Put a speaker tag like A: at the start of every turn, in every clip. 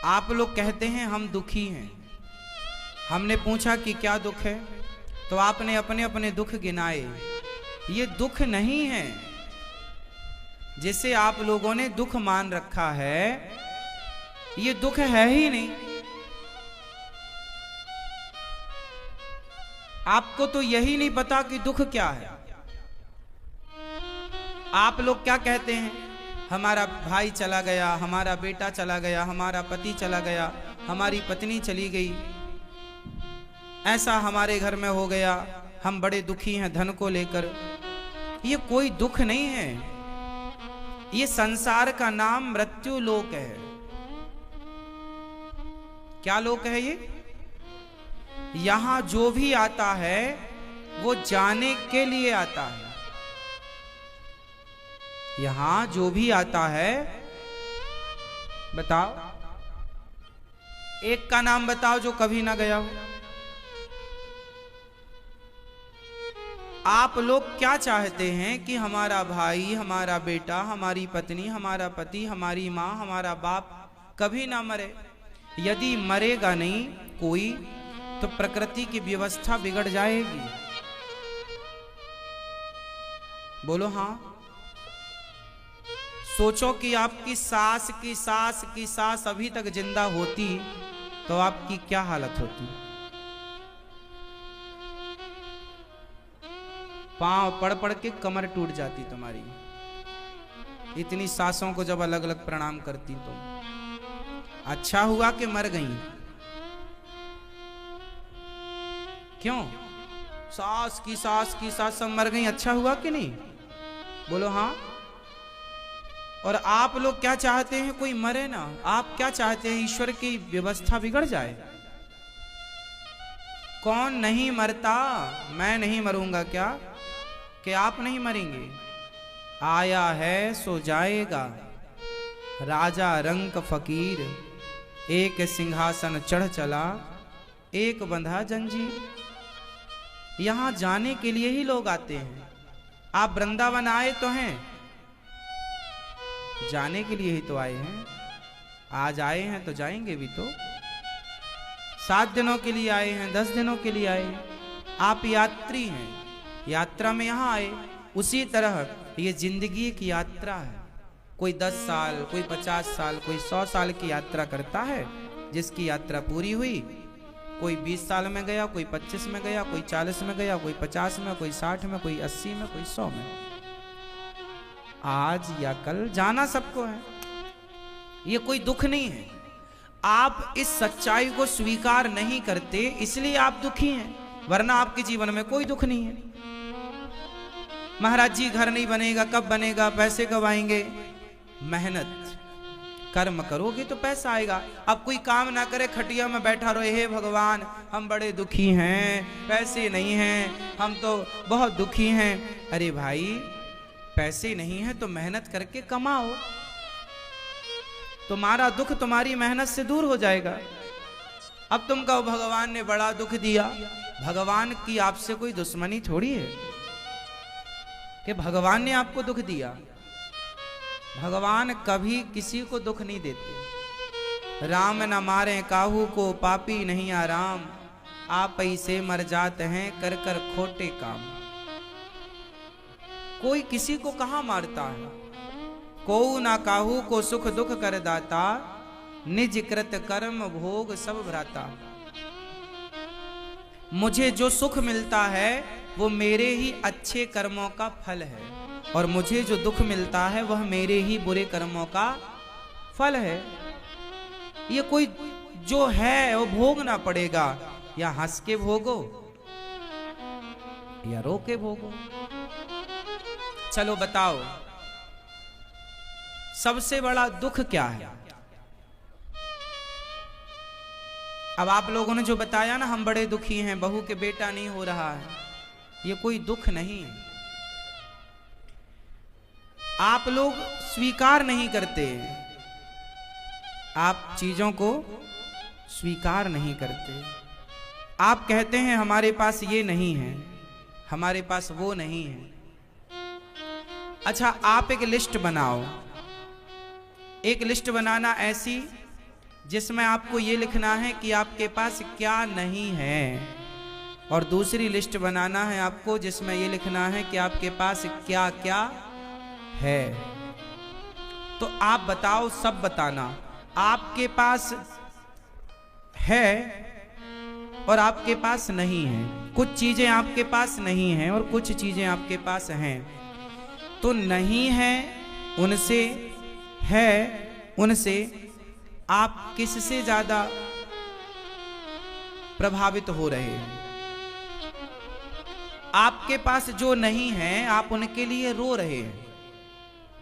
A: आप लोग कहते हैं हम दुखी हैं। हमने पूछा कि क्या दुख है, तो आपने अपने अपने दुख गिनाए। ये दुख नहीं है जिसे आप लोगों ने दुख मान रखा है, ये दुख है ही नहीं। आपको तो यही नहीं पता कि दुख क्या है। आप लोग क्या कहते हैं, हमारा भाई चला गया, हमारा बेटा चला गया, हमारा पति चला गया, हमारी पत्नी चली गई, ऐसा हमारे घर में हो गया, हम बड़े दुखी हैं धन को लेकर। ये कोई दुख नहीं है, ये संसार का नाम मृत्यु लोक है। क्या लोक है ये? यहां जो भी आता है वो जाने के लिए आता है। यहां जो भी आता है, बताओ एक का नाम बताओ जो कभी ना गया हो। आप लोग क्या चाहते हैं कि हमारा भाई, हमारा बेटा, हमारी पत्नी, हमारा पति, हमारी मां, हमारा बाप कभी ना मरे। यदि मरेगा नहीं कोई तो प्रकृति की व्यवस्था बिगड़ जाएगी। बोलो हाँ। सोचो कि आपकी सास की सास की सास अभी तक जिंदा होती तो आपकी क्या हालत होती। पांव पड़ पड़ के कमर टूट जाती तुम्हारी, इतनी सासों को जब अलग अलग प्रणाम करती तुम। अच्छा हुआ कि मर गई। क्यों? सास की सास सब मर गई, अच्छा हुआ कि नहीं? बोलो हाँ। और आप लोग क्या चाहते हैं, कोई मरे ना। आप क्या चाहते हैं, ईश्वर की व्यवस्था बिगड़ जाए। कौन नहीं मरता? मैं नहीं मरूंगा क्या? कि आप नहीं मरेंगे? आया है सो जाएगा, राजा रंक फकीर, एक सिंहासन चढ़ चला, एक बंधा जंजीर। यहां जाने के लिए ही लोग आते हैं। आप वृंदावन आए तो हैं, जाने के लिए ही तो आए हैं। आज आए हैं तो जाएंगे भी तो। 7 दिनों के लिए आए हैं, 10 दिनों के लिए आए हैं। आप यात्री हैं, यात्रा में यहां आए। उसी तरह ये जिंदगी एक यात्रा है। कोई 10 साल, कोई 50 साल, कोई 100 साल की यात्रा करता है। जिसकी यात्रा पूरी हुई, कोई 20 साल में गया, कोई 25 में गया, कोई 40 में गया, कोई 50 में, कोई 60 में, कोई 80 में, कोई 100 में। आज या कल जाना सबको है। ये कोई दुख नहीं है। आप इस सच्चाई को स्वीकार नहीं करते, इसलिए आप दुखी हैं, वरना आपके जीवन में कोई दुख नहीं है। महाराज जी घर नहीं बनेगा, कब बनेगा, पैसे कब आएंगे? मेहनत कर्म करोगे तो पैसा आएगा। अब कोई काम ना करे, खटिया में बैठा रहे, हे भगवान हम बड़े दुखी हैं, पैसे नहीं हैं, हम तो बहुत दुखी हैं। अरे भाई, पैसे नहीं है तो मेहनत करके कमाओ, तुम्हारा दुख तुम्हारी मेहनत से दूर हो जाएगा। अब तुम कहो भगवान ने बड़ा दुख दिया। भगवान की आपसे कोई दुश्मनी थोड़ी है कि भगवान ने आपको दुख दिया। भगवान कभी किसी को दुख नहीं देते। राम न मारे काहू को, पापी नहीं आराम, आप ऐसे मर जाते हैं कर कर खोटे काम। कोई किसी को कहां मारता है। को ना काहू को सुख दुख कर दाता, निज कृत कर्म भोग सब भ्राता। मुझे जो सुख मिलता है वो मेरे ही अच्छे कर्मों का फल है, और मुझे जो दुख मिलता है वह मेरे ही बुरे कर्मों का फल है। ये कोई जो है वो भोगना पड़ेगा, या हंस के भोगो या रो के भोगो। चलो बताओ, सबसे बड़ा दुख क्या है? अब आप लोगों ने जो बताया ना, हम बड़े दुखी हैं, बहू के बेटा नहीं हो रहा है, ये कोई दुख नहीं है। आप लोग स्वीकार नहीं करते, आप चीजों को स्वीकार नहीं करते। आप कहते हैं हमारे पास ये नहीं है, हमारे पास वो नहीं है। अच्छा, आप एक लिस्ट बनाओ। एक लिस्ट बनाना ऐसी जिसमें आपको ये लिखना है कि आपके पास क्या नहीं है, और दूसरी लिस्ट बनाना है आपको जिसमें ये लिखना है कि आपके पास क्या क्या है। तो आप बताओ, सब बताना, आपके पास है और आपके पास नहीं है। कुछ चीजें आपके पास नहीं हैं और कुछ चीजें आपके पास हैं। तो नहीं है उनसे, है उनसे आप किससे ज्यादा प्रभावित हो रहे हैं? आपके पास जो नहीं है आप उनके लिए रो रहे हैं,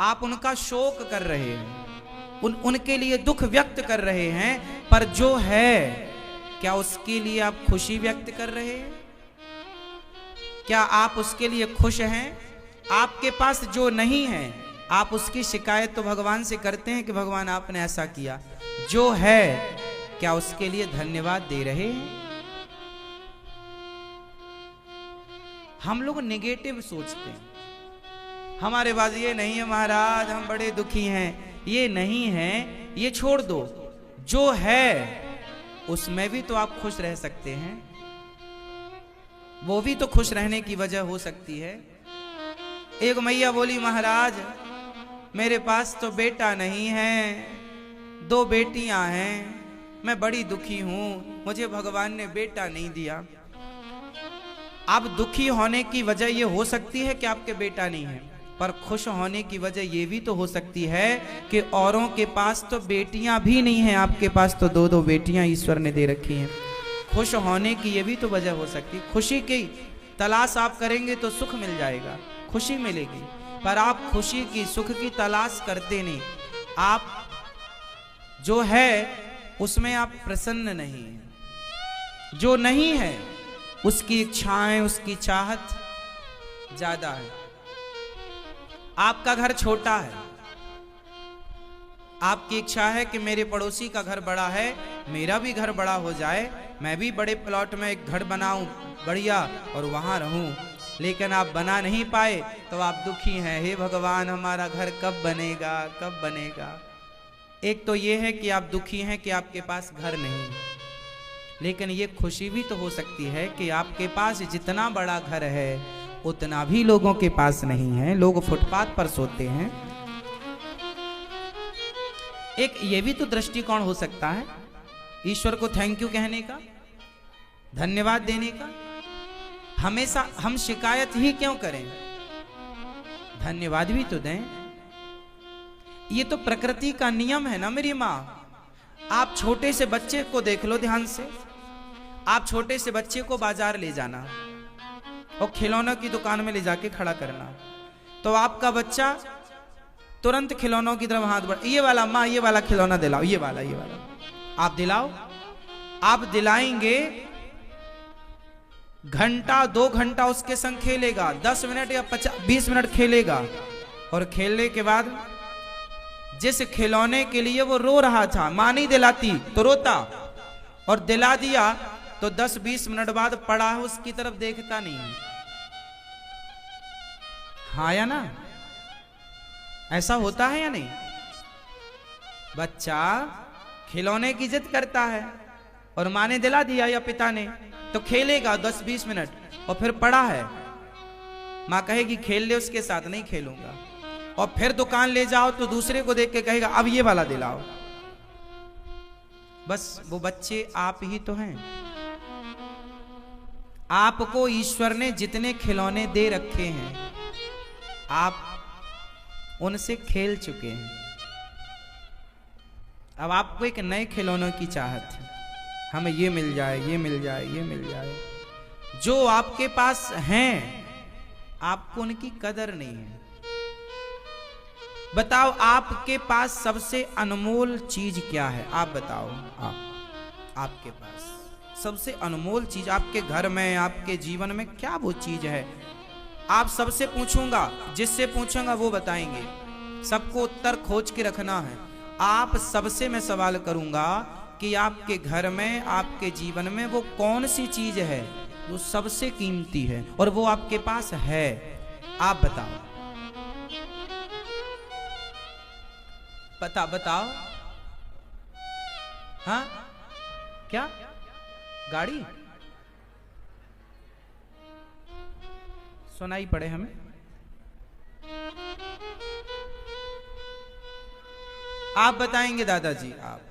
A: आप उनका शोक कर रहे हैं, उनके लिए दुख व्यक्त कर रहे हैं। पर जो है, क्या उसके लिए आप खुशी व्यक्त कर रहे हैं? क्या आप उसके लिए खुश हैं? आपके पास जो नहीं है आप उसकी शिकायत तो भगवान से करते हैं कि भगवान आपने ऐसा किया। जो है, क्या उसके लिए धन्यवाद दे रहे हैं? हम लोग नेगेटिव सोचते हैं, हमारे पास ये नहीं है महाराज, हम बड़े दुखी हैं, ये नहीं है, ये छोड़ दो। जो है उसमें भी तो आप खुश रह सकते हैं, वो भी तो खुश रहने की वजह हो सकती है। एक मैया बोली महाराज मेरे पास तो बेटा नहीं है, 2 बेटियां हैं, मैं बड़ी दुखी हूं, मुझे भगवान ने बेटा नहीं दिया। अब दुखी होने की वजह ये हो सकती है कि आपके बेटा नहीं है, पर खुश होने की वजह ये भी तो हो सकती है कि औरों के पास तो बेटियां भी नहीं हैं, आपके पास तो 2-2 बेटियां ईश्वर ने दे रखी हैं। खुश होने की ये भी तो वजह हो सकती है। खुशी की तलाश आप करेंगे तो सुख मिल जाएगा, खुशी मिलेगी, पर आप खुशी की, सुख की तलाश करते नहीं। आप जो है उसमें आप प्रसन्न नहीं हैं। जो नहीं है उसकी इच्छाएं, उसकी चाहत ज्यादा है। आपका घर छोटा है, आपकी इच्छा है कि मेरे पड़ोसी का घर बड़ा है, मेरा भी घर बड़ा हो जाए, मैं भी बड़े प्लॉट में एक घर बनाऊं बढ़िया और वहां रहूं। लेकिन आप बना नहीं पाए तो आप दुखी हैं, हे भगवान हमारा घर कब बनेगा, कब बनेगा। एक तो ये है कि आप दुखी हैं कि आपके पास घर नहीं है, लेकिन ये खुशी भी तो हो सकती है कि आपके पास जितना बड़ा घर है उतना भी लोगों के पास नहीं है, लोग फुटपाथ पर सोते हैं। एक ये भी तो दृष्टिकोण हो सकता है ईश्वर को थैंक यू कहने का, धन्यवाद देने का। हमेशा हम शिकायत ही क्यों करें, धन्यवाद भी तो दें। ये तो प्रकृति का नियम है ना मेरी माँ। आप छोटे से बच्चे को देख लो ध्यान से, आप छोटे से बच्चे को बाजार ले जाना और खिलौनों की दुकान में ले जाके खड़ा करना, तो आपका बच्चा तुरंत खिलौनों की तरफ हाथ बढ़, ये वाला माँ, ये वाला खिलौना दिलाओ, ये वाला, ये वाला। आप दिलाओ, आप दिलाएंगे, घंटा 2 घंटा उसके संग खेलेगा, 10 मिनट या 20 मिनट खेलेगा, और खेलने के बाद जिस खिलौने के लिए वो रो रहा था, मां नहीं दिलाती तो रोता, और दिला दिया तो 10-20 मिनट बाद पड़ा है उसकी तरफ देखता नहीं है। हाँ या ना? ऐसा होता है या नहीं? बच्चा खिलौने की जिद करता है और मां ने दिला दिया या पिता ने, तो खेलेगा 10-20 मिनट और फिर पड़ा है, मां कहेगी खेल ले उसके साथ, नहीं खेलूंगा। और फिर दुकान ले जाओ तो दूसरे को देख के कहेगा अब ये वाला दिलाओ। बस वो बच्चे आप ही तो हैं। आपको ईश्वर ने जितने खिलौने दे रखे हैं आप उनसे खेल चुके हैं। अब आपको एक नए खिलौनों की चाहत है, हमें ये मिल जाए, ये मिल जाए, ये मिल जाए। जो आपके पास हैं आपको उनकी कदर नहीं है। बताओ आपके पास सबसे अनमोल चीज क्या है? आप बताओ, आपके पास सबसे अनमोल चीज आपके घर में, आपके जीवन में क्या वो चीज है? आप सबसे पूछूंगा, जिससे पूछूंगा वो बताएंगे। सबको उत्तर खोज के रखना है। आप सबसे मैं सवाल करूंगा कि आपके घर में, आपके जीवन में वो कौन सी चीज है जो सबसे कीमती है और वो आपके पास है? आप बताओ, बताओ। हाँ क्या गाड़ी सुनाई पड़े हमें? आप बताएंगे दादाजी, आप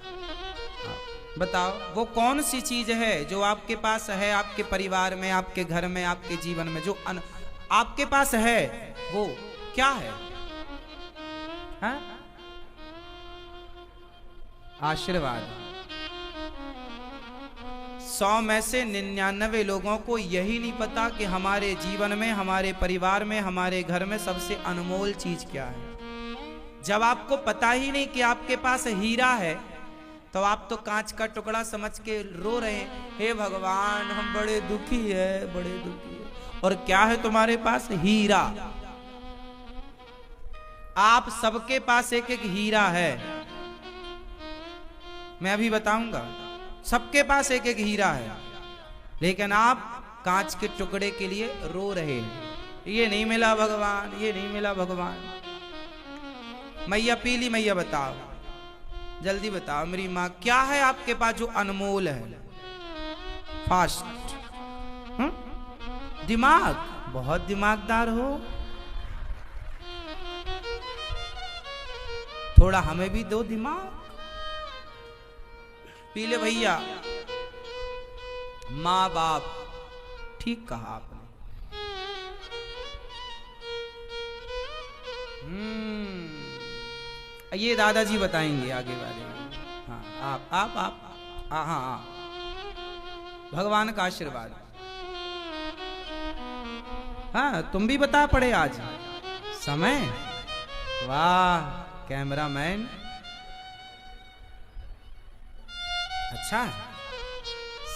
A: बताओ वो कौन सी चीज है जो आपके पास है, आपके परिवार में, आपके घर में, आपके जीवन में, जो आपके पास है वो क्या है? हाँ? आशीर्वाद। 100 में से 99 लोगों को यही नहीं पता कि हमारे जीवन में, हमारे परिवार में, हमारे घर में सबसे अनमोल चीज क्या है। जब आपको पता ही नहीं कि आपके पास हीरा है तो आप तो कांच का टुकड़ा समझ के रो रहे हैं, हे भगवान हम बड़े दुखी है, बड़े दुखी है। और क्या है तुम्हारे पास? हीरा। आप सबके पास एक एक हीरा है, मैं अभी बताऊंगा। सबके पास एक एक हीरा है, लेकिन आप कांच के टुकड़े के लिए रो रहे हैं, ये नहीं मिला भगवान, ये नहीं मिला भगवान। मैया पीली मैया बताओ, जल्दी बताओ मेरी माँ, क्या है आपके पास जो अनमोल है? फास्ट। दिमाग। बहुत दिमागदार हो, थोड़ा हमें भी दो दिमाग। पीले भैया, माँ बाप, ठीक कहा आपने। ये दादाजी बताएंगे आगे वाले। हाँ आप हाँ भगवान का आशीर्वाद। हाँ तुम भी बता पड़े आज समय। वाह कैमरामैन, अच्छा है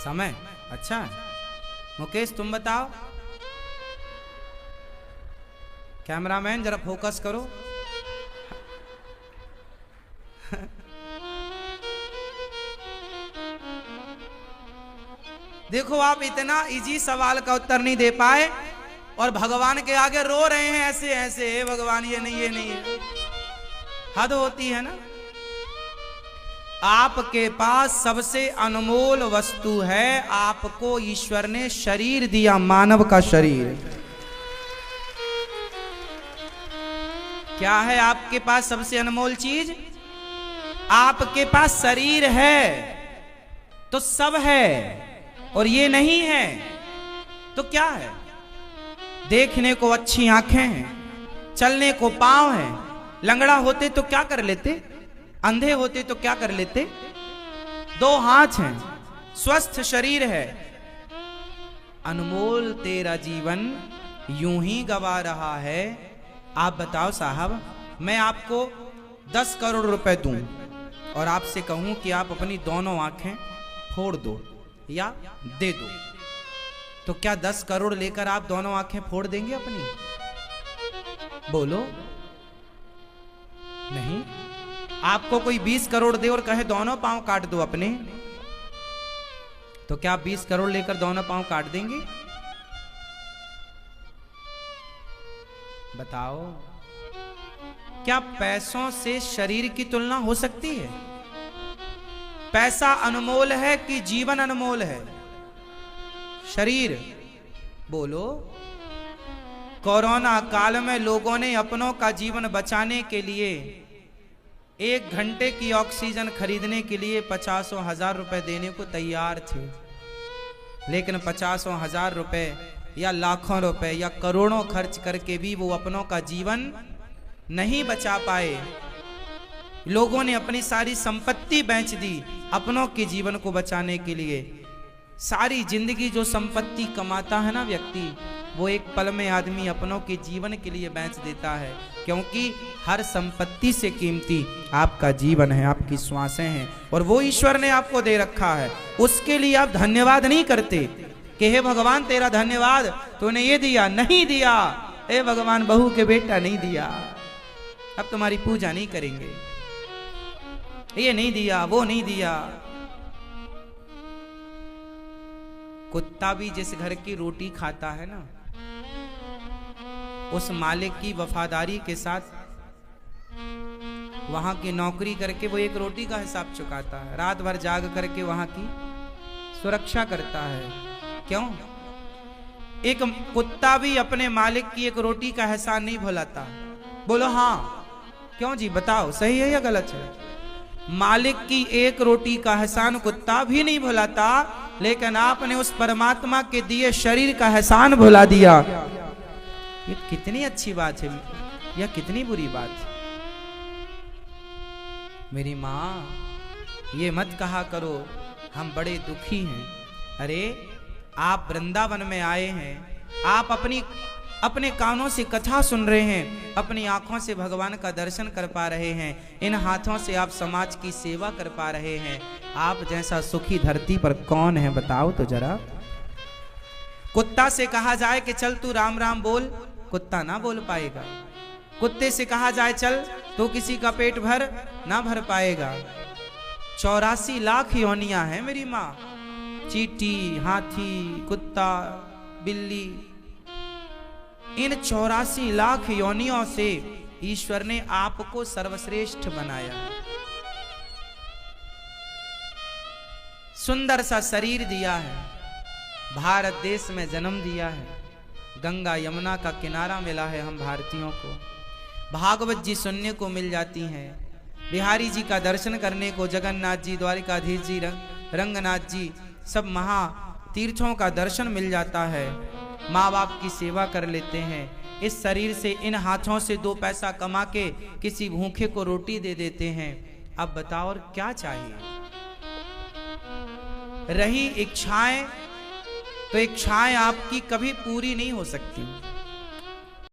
A: समय, अच्छा है। मुकेश तुम बताओ, कैमरामैन जरा फोकस करो। देखो आप इतना इजी सवाल का उत्तर नहीं दे पाए और भगवान के आगे रो रहे हैं ऐसे ऐसे, हे भगवान ये नहीं है। हद होती है ना। आपके पास सबसे अनमोल वस्तु है, आपको ईश्वर ने शरीर दिया, मानव का शरीर। क्या है आपके पास सबसे अनमोल चीज? आपके पास शरीर है तो सब है, और ये नहीं है तो क्या है? देखने को अच्छी आंखें हैं, चलने को पांव हैं। लंगड़ा होते तो क्या कर लेते? अंधे होते तो क्या कर लेते? 2 हाथ हैं, स्वस्थ शरीर है। अनमोल तेरा जीवन यूं ही गवा रहा है। आप बताओ साहब, मैं आपको 10 करोड़ रुपए दूं और आपसे कहूं कि आप अपनी दोनों आंखें फोड़ दो या दे दो, तो क्या 10 करोड़ लेकर आप दोनों आंखें फोड़ देंगे अपनी? बोलो नहीं। आपको कोई 20 करोड़ दे और कहे दोनों पांव काट दो अपने, तो क्या आप 20 करोड़ लेकर दोनों पांव काट देंगे? बताओ, क्या पैसों से शरीर की तुलना हो सकती है? पैसा अनमोल है कि जीवन अनमोल है? शरीर। बोलो। कोरोना काल में लोगों ने अपनों का जीवन बचाने के लिए 1 घंटे की ऑक्सीजन खरीदने के लिए 50,000 रुपए देने को तैयार थे, लेकिन 50,000 रुपए या लाखों रुपए या करोड़ों खर्च करके भी वो अपनों का जीवन नहीं बचा पाए। लोगों ने अपनी सारी संपत्ति बेच दी अपनों के जीवन को बचाने के लिए। सारी जिंदगी जो संपत्ति कमाता है ना व्यक्ति, वो एक पल में आदमी अपनों के जीवन के लिए बेच देता है, क्योंकि हर संपत्ति से कीमती आपका जीवन है, आपकी श्वासें हैं, और वो ईश्वर ने आपको दे रखा है। उसके लिए आप धन्यवाद नहीं करते कि हे भगवान तेरा धन्यवाद, तूने ये दिया, नहीं दिया। हे भगवान बहू के बेटा नहीं दिया, अब तुम्हारी पूजा नहीं करेंगे, ये नहीं दिया, वो नहीं दिया। कुत्ता भी जिस घर की रोटी खाता है ना, उस मालिक की वफादारी के साथ वहां की नौकरी करके वो एक रोटी का हिसाब चुकाता है, रात भर जाग करके वहां की सुरक्षा करता है। क्यों? एक कुत्ता भी अपने मालिक की एक रोटी का एहसान नहीं भुलाता। बोलो हाँ, क्यों जी, बताओ सही है या गलत है? मालिक की एक रोटी का एहसान कुत्ता भी नहीं भुलाता, लेकिन आपने उस परमात्मा के दिए शरीर का एहसान भुला दिया। ये कितनी अच्छी बात है या कितनी बुरी बात है? मेरी माँ, ये मत कहा करो हम बड़े दुखी हैं। अरे आप वृंदावन में आए हैं, आप अपने कानों से कथा सुन रहे हैं, अपनी आंखों से भगवान का दर्शन कर पा रहे हैं, इन हाथों से आप समाज की सेवा कर पा रहे हैं। आप जैसा सुखी धरती पर कौन है बताओ तो जरा। कुत्ता से कहा जाए कि चल तू राम राम बोल, कुत्ता ना बोल पाएगा। कुत्ते से कहा जाए चल तो किसी का पेट भर ना भर पाएगा। 84 लाख योनियां हैं मेरी माँ, चींटी, हाथी, कुत्ता, बिल्ली, इन 84 लाख योनियों से ईश्वर ने आपको सर्वश्रेष्ठ बनाया। सुंदर सा शरीर दिया है, भारत देश में जन्म दिया है, गंगा यमुना का किनारा मिला है हम भारतीयों को, भागवत जी सुनने को मिल जाती हैं, बिहारी जी का दर्शन करने को, जगन्नाथ जी, द्वारिकाधीश जी, रंगनाथ जी, सब महा तीर्थों का दर्शन मिल जाता है। माँ बाप की सेवा कर लेते हैं। इस शरीर से, इन हाथों से 2 पैसा कमा के किसी भूखे को रोटी दे देते हैं। अब बताओ और क्या चाहिए? रही इच्छाएं, तो इच्छाएं आपकी कभी पूरी नहीं हो सकती।